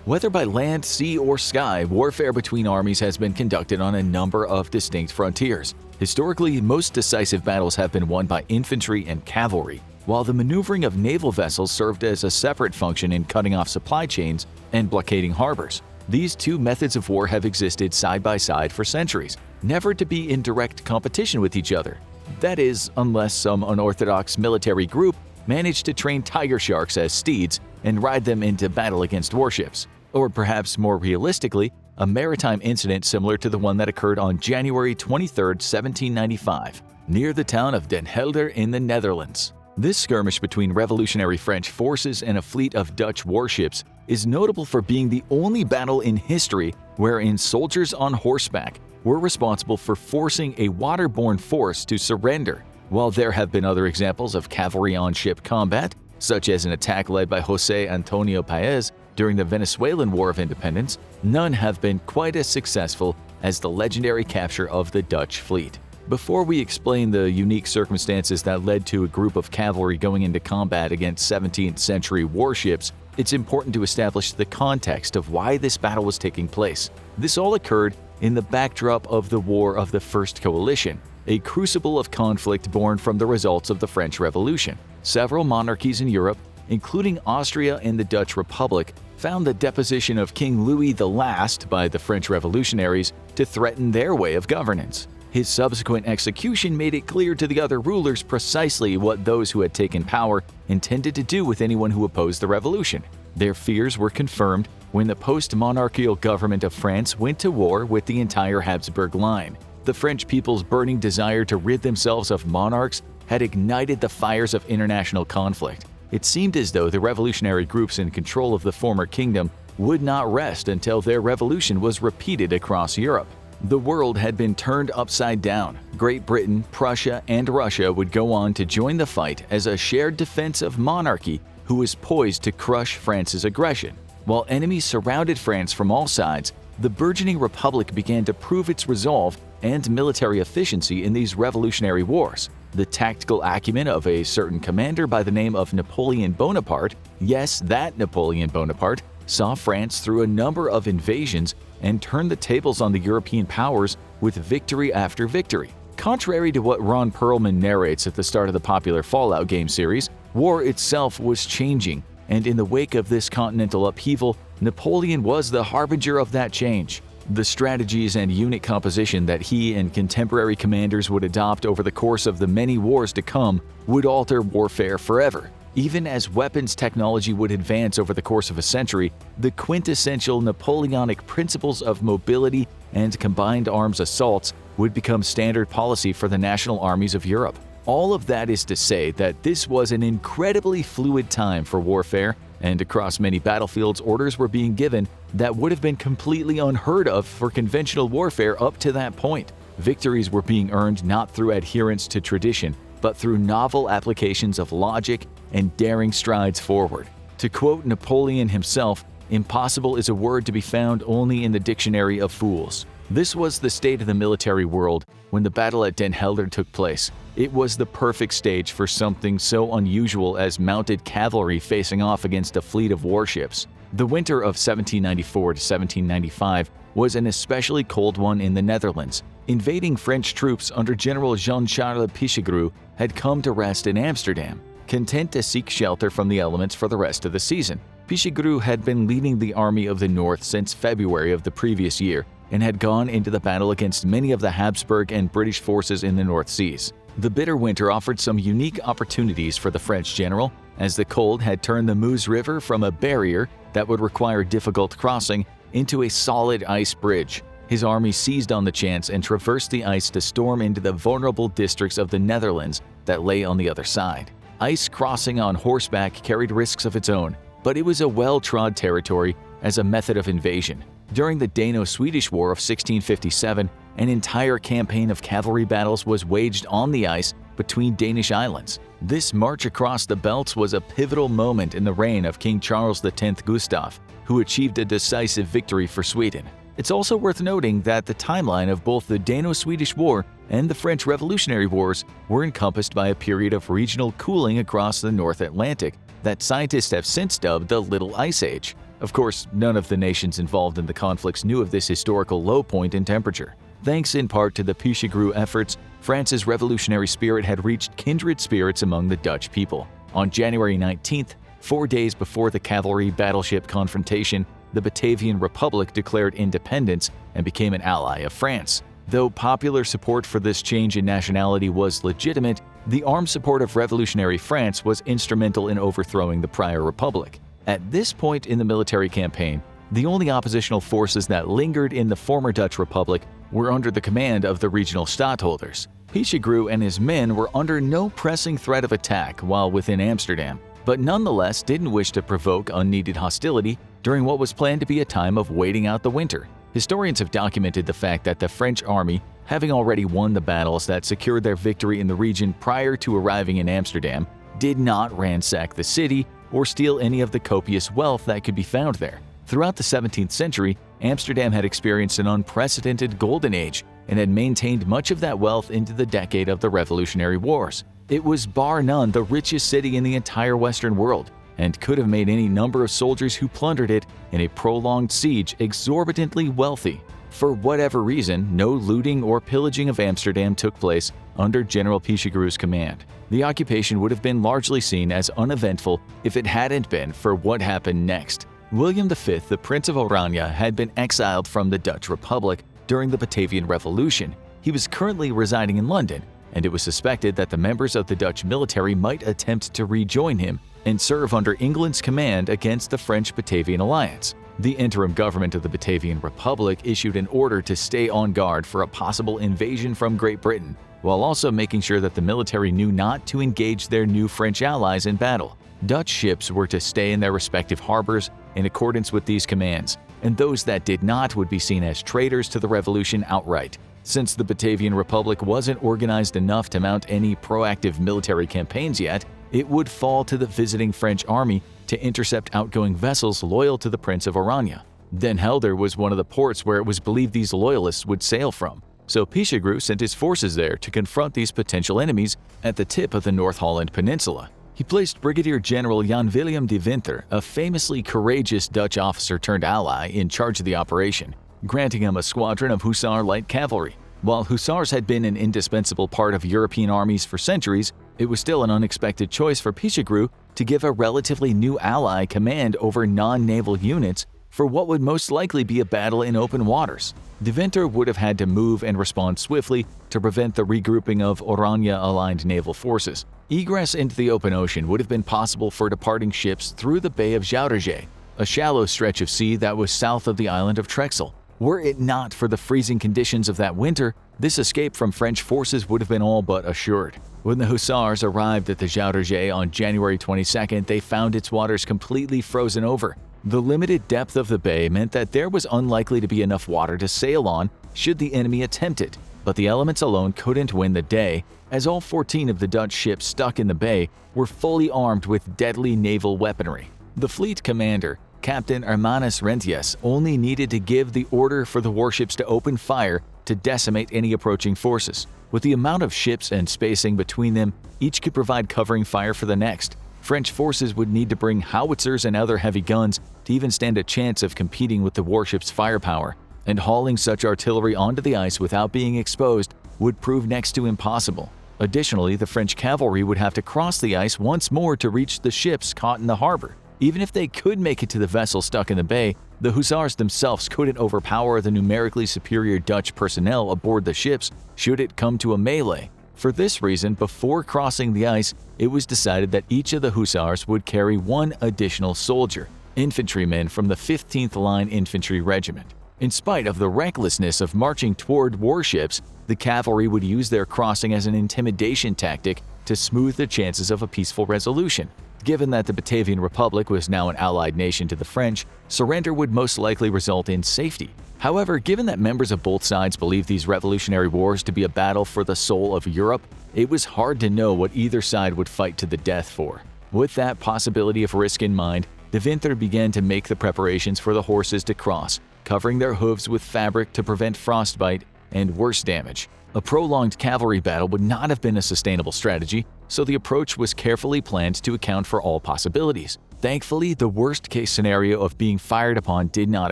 Whether by land, sea, or sky, warfare between armies has been conducted on a number of distinct frontiers. Historically, most decisive battles have been won by infantry and cavalry, while the maneuvering of naval vessels served as a separate function in cutting off supply chains and blockading harbors. These two methods of war have existed side by side for centuries, never to be in direct competition with each other. That is, unless some unorthodox military group managed to train tiger sharks as steeds and ride them into battle against warships. Or perhaps more realistically, a maritime incident similar to the one that occurred on January 23, 1795, near the town of Den Helder in the Netherlands. This skirmish between revolutionary French forces and a fleet of Dutch warships is notable for being the only battle in history wherein soldiers on horseback were responsible for forcing a waterborne force to surrender. While there have been other examples of cavalry on ship combat, such as an attack led by José Antonio Páez during the Venezuelan War of Independence, none have been quite as successful as the legendary capture of the Dutch fleet. Before we explain the unique circumstances that led to a group of cavalry going into combat against 17th century warships, it's important to establish the context of why this battle was taking place. This all occurred in the backdrop of the War of the First Coalition, a crucible of conflict born from the results of the French Revolution. Several monarchies in Europe, including Austria and the Dutch Republic, found the deposition of King Louis the Last by the French revolutionaries to threaten their way of governance. His subsequent execution made it clear to the other rulers precisely what those who had taken power intended to do with anyone who opposed the revolution. Their fears were confirmed when the post-monarchical government of France went to war with the entire Habsburg line. The French people's burning desire to rid themselves of monarchs had ignited the fires of international conflict. It seemed as though the revolutionary groups in control of the former kingdom would not rest until their revolution was repeated across Europe. The world had been turned upside down. Great Britain, Prussia, and Russia would go on to join the fight as a shared defense of monarchy who was poised to crush France's aggression. While enemies surrounded France from all sides, the burgeoning republic began to prove its resolve and military efficiency in these revolutionary wars. The tactical acumen of a certain commander by the name of Napoleon Bonaparte, yes, that Napoleon Bonaparte, saw France through a number of invasions and turned the tables on the European powers with victory after victory. Contrary to what Ron Perlman narrates at the start of the popular Fallout game series, war itself was changing, and in the wake of this continental upheaval, Napoleon was the harbinger of that change. The strategies and unit composition that he and contemporary commanders would adopt over the course of the many wars to come would alter warfare forever. Even as weapons technology would advance over the course of a century, the quintessential Napoleonic principles of mobility and combined arms assaults would become standard policy for the national armies of Europe. All of that is to say that this was an incredibly fluid time for warfare, and across many battlefields orders were being given that would have been completely unheard of for conventional warfare up to that point. Victories were being earned not through adherence to tradition, but through novel applications of logic and daring strides forward. To quote Napoleon himself, "Impossible is a word to be found only in the dictionary of fools." This was the state of the military world when the battle at Den Helder took place. It was the perfect stage for something so unusual as mounted cavalry facing off against a fleet of warships. The winter of 1794 to 1795 was an especially cold one in the Netherlands. Invading French troops under General Jean-Charles Pichegru had come to rest in Amsterdam, content to seek shelter from the elements for the rest of the season. Pichegru had been leading the Army of the North since February of the previous year and had gone into the battle against many of the Habsburg and British forces in the North Seas. The bitter winter offered some unique opportunities for the French general, as the cold had turned the Meuse River from a barrier that would require difficult crossing into a solid ice bridge. His army seized on the chance and traversed the ice to storm into the vulnerable districts of the Netherlands that lay on the other side. Ice crossing on horseback carried risks of its own, but it was a well-trod territory as a method of invasion. During the Dano-Swedish War of 1657, an entire campaign of cavalry battles was waged on the ice between Danish islands. This march across the belts was a pivotal moment in the reign of King Charles X Gustav, who achieved a decisive victory for Sweden. It's also worth noting that the timeline of both the Dano-Swedish War and the French Revolutionary Wars were encompassed by a period of regional cooling across the North Atlantic that scientists have since dubbed the Little Ice Age. Of course, none of the nations involved in the conflicts knew of this historical low point in temperature. Thanks in part to the Pichegru efforts, France's revolutionary spirit had reached kindred spirits among the Dutch people. On January 19th, 4 days before the cavalry battleship confrontation, the Batavian Republic declared independence and became an ally of France. Though popular support for this change in nationality was legitimate, the armed support of revolutionary France was instrumental in overthrowing the prior republic. At this point in the military campaign, the only oppositional forces that lingered in the former Dutch Republic were under the command of the regional stadtholders. Pichegru and his men were under no pressing threat of attack while within Amsterdam, but nonetheless didn't wish to provoke unneeded hostility during what was planned to be a time of waiting out the winter. Historians have documented the fact that the French army, having already won the battles that secured their victory in the region prior to arriving in Amsterdam, did not ransack the city or steal any of the copious wealth that could be found there. Throughout the 17th century, Amsterdam had experienced an unprecedented golden age and had maintained much of that wealth into the decade of the Revolutionary Wars. It was bar none the richest city in the entire Western world, and could have made any number of soldiers who plundered it in a prolonged siege exorbitantly wealthy. For whatever reason, no looting or pillaging of Amsterdam took place under General Pichegru's command. The occupation would have been largely seen as uneventful if it hadn't been for what happened next. William V, the Prince of Oranje, had been exiled from the Dutch Republic during the Batavian Revolution. He was currently residing in London, and it was suspected that the members of the Dutch military might attempt to rejoin him and serve under England's command against the French-Batavian alliance. The interim government of the Batavian Republic issued an order to stay on guard for a possible invasion from Great Britain, while also making sure that the military knew not to engage their new French allies in battle. Dutch ships were to stay in their respective harbors in accordance with these commands, and those that did not would be seen as traitors to the revolution outright. Since the Batavian Republic wasn't organized enough to mount any proactive military campaigns yet, it would fall to the visiting French army to intercept outgoing vessels loyal to the Prince of Oranje. Den Helder was one of the ports where it was believed these loyalists would sail from, so Pichegru sent his forces there to confront these potential enemies at the tip of the North Holland Peninsula. He placed Brigadier General Jan Willem de Winter, a famously courageous Dutch officer turned ally, in charge of the operation, granting him a squadron of Hussar light cavalry. While Hussars had been an indispensable part of European armies for centuries, it was still an unexpected choice for Pichegru to give a relatively new ally command over non-naval units for what would most likely be a battle in open waters. De Winter would have had to move and respond swiftly to prevent the regrouping of Oranje-aligned naval forces. Egress into the open ocean would have been possible for departing ships through the Bay of Zouderzee, a shallow stretch of sea that was south of the island of Texel. Were it not for the freezing conditions of that winter, this escape from French forces would have been all but assured. When the Hussars arrived at the Zouderzee on January 22nd, they found its waters completely frozen over. The limited depth of the bay meant that there was unlikely to be enough water to sail on should the enemy attempt it, but the elements alone couldn't win the day, as all 14 of the Dutch ships stuck in the bay were fully armed with deadly naval weaponry. The fleet commander, Captain Hermanus Rentius, only needed to give the order for the warships to open fire to decimate any approaching forces. With the amount of ships and spacing between them, each could provide covering fire for the next. French forces would need to bring howitzers and other heavy guns to even stand a chance of competing with the warship's firepower, and hauling such artillery onto the ice without being exposed would prove next to impossible. Additionally, the French cavalry would have to cross the ice once more to reach the ships caught in the harbor. Even if they could make it to the vessel stuck in the bay, the Hussars themselves couldn't overpower the numerically superior Dutch personnel aboard the ships should it come to a melee. For this reason, before crossing the ice, it was decided that each of the Hussars would carry one additional soldier, infantrymen from the 15th Line Infantry Regiment. In spite of the recklessness of marching toward warships, the cavalry would use their crossing as an intimidation tactic to smooth the chances of a peaceful resolution. Given that the Batavian Republic was now an allied nation to the French, surrender would most likely result in safety. However, given that members of both sides believed these revolutionary wars to be a battle for the soul of Europe, it was hard to know what either side would fight to the death for. With that possibility of risk in mind, de Winter began to make the preparations for the horses to cross, covering their hooves with fabric to prevent frostbite and worse damage. A prolonged cavalry battle would not have been a sustainable strategy, so the approach was carefully planned to account for all possibilities. Thankfully, the worst-case scenario of being fired upon did not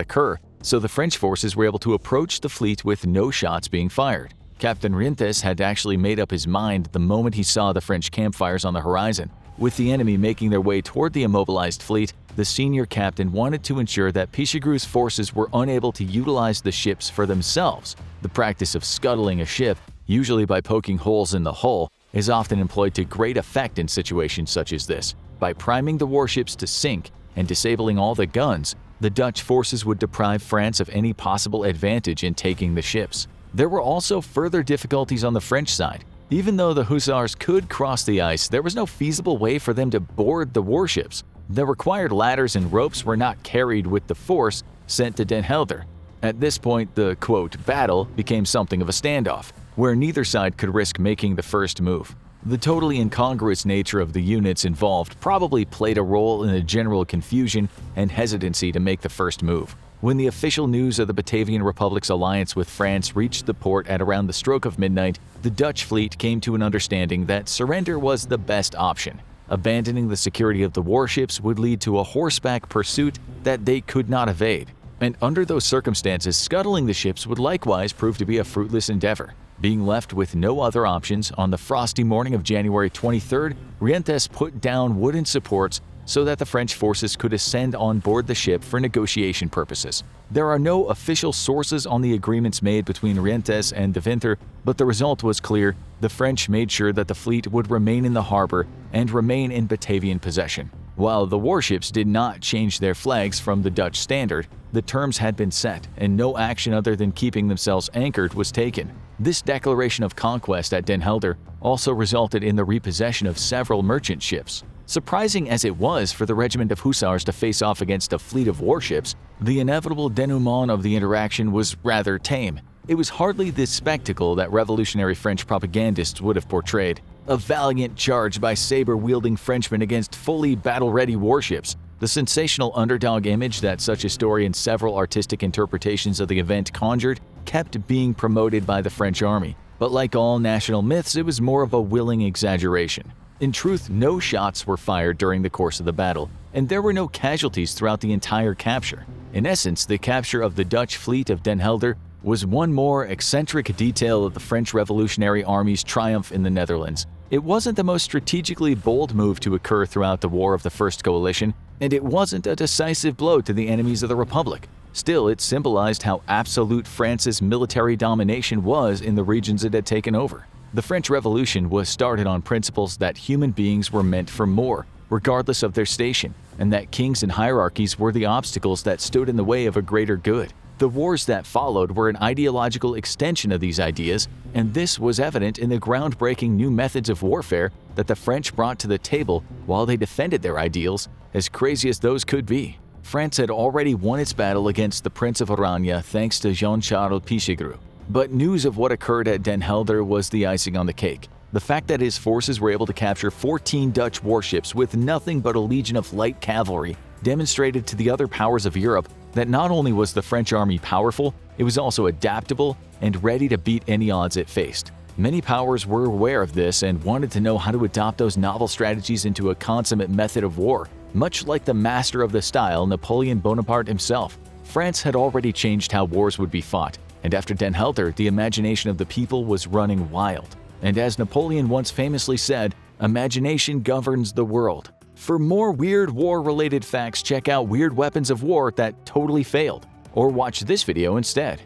occur, so the French forces were able to approach the fleet with no shots being fired. Captain Rientes had actually made up his mind the moment he saw the French campfires on the horizon. With the enemy making their way toward the immobilized fleet, the senior captain wanted to ensure that Pichegru's forces were unable to utilize the ships for themselves. The practice of scuttling a ship, usually by poking holes in the hull, is often employed to great effect in situations such as this. By priming the warships to sink and disabling all the guns, the Dutch forces would deprive France of any possible advantage in taking the ships. There were also further difficulties on the French side. Even though the hussars could cross the ice, there was no feasible way for them to board the warships. The required ladders and ropes were not carried with the force sent to Den Helder. At this point, the quote, battle became something of a standoff, where neither side could risk making the first move. The totally incongruous nature of the units involved probably played a role in the general confusion and hesitancy to make the first move. When the official news of the Batavian Republic's alliance with France reached the port at around the stroke of midnight, the Dutch fleet came to an understanding that surrender was the best option. Abandoning the security of the warships would lead to a horseback pursuit that they could not evade. And under those circumstances, scuttling the ships would likewise prove to be a fruitless endeavor. Being left with no other options, on the frosty morning of January 23rd, Rientes put down wooden supports so that the French forces could ascend on board the ship for negotiation purposes. There are no official sources on the agreements made between Rientes and de Winter, but the result was clear. The French made sure that the fleet would remain in the harbor and remain in Batavian possession. While the warships did not change their flags from the Dutch standard, the terms had been set, and no action other than keeping themselves anchored was taken. This declaration of conquest at Den Helder also resulted in the repossession of several merchant ships. Surprising as it was for the regiment of hussars to face off against a fleet of warships, the inevitable denouement of the interaction was rather tame. It was hardly the spectacle that revolutionary French propagandists would have portrayed. A valiant charge by saber-wielding Frenchmen against fully battle-ready warships. The sensational underdog image that such a story and several artistic interpretations of the event conjured kept being promoted by the French army. But like all national myths, it was more of a willing exaggeration. In truth, no shots were fired during the course of the battle, and there were no casualties throughout the entire capture. In essence, the capture of the Dutch fleet of Den Helder was one more eccentric detail of the French Revolutionary Army's triumph in the Netherlands. It wasn't the most strategically bold move to occur throughout the War of the First Coalition, and it wasn't a decisive blow to the enemies of the Republic. Still, it symbolized how absolute France's military domination was in the regions it had taken over. The French Revolution was started on principles that human beings were meant for more, regardless of their station, and that kings and hierarchies were the obstacles that stood in the way of a greater good. The wars that followed were an ideological extension of these ideas, and this was evident in the groundbreaking new methods of warfare that the French brought to the table while they defended their ideals, as crazy as those could be. France had already won its battle against the Prince of Orange thanks to Jean-Charles Pichegru. But news of what occurred at Den Helder was the icing on the cake. The fact that his forces were able to capture 14 Dutch warships with nothing but a legion of light cavalry demonstrated to the other powers of Europe that not only was the French army powerful, it was also adaptable and ready to beat any odds it faced. Many powers were aware of this and wanted to know how to adopt those novel strategies into a consummate method of war, much like the master of the style, Napoleon Bonaparte himself. France had already changed how wars would be fought, and after Den Helder, the imagination of the people was running wild. And as Napoleon once famously said, imagination governs the world. For more weird war-related facts, check out Weird Weapons of War That Totally Failed, or watch this video instead.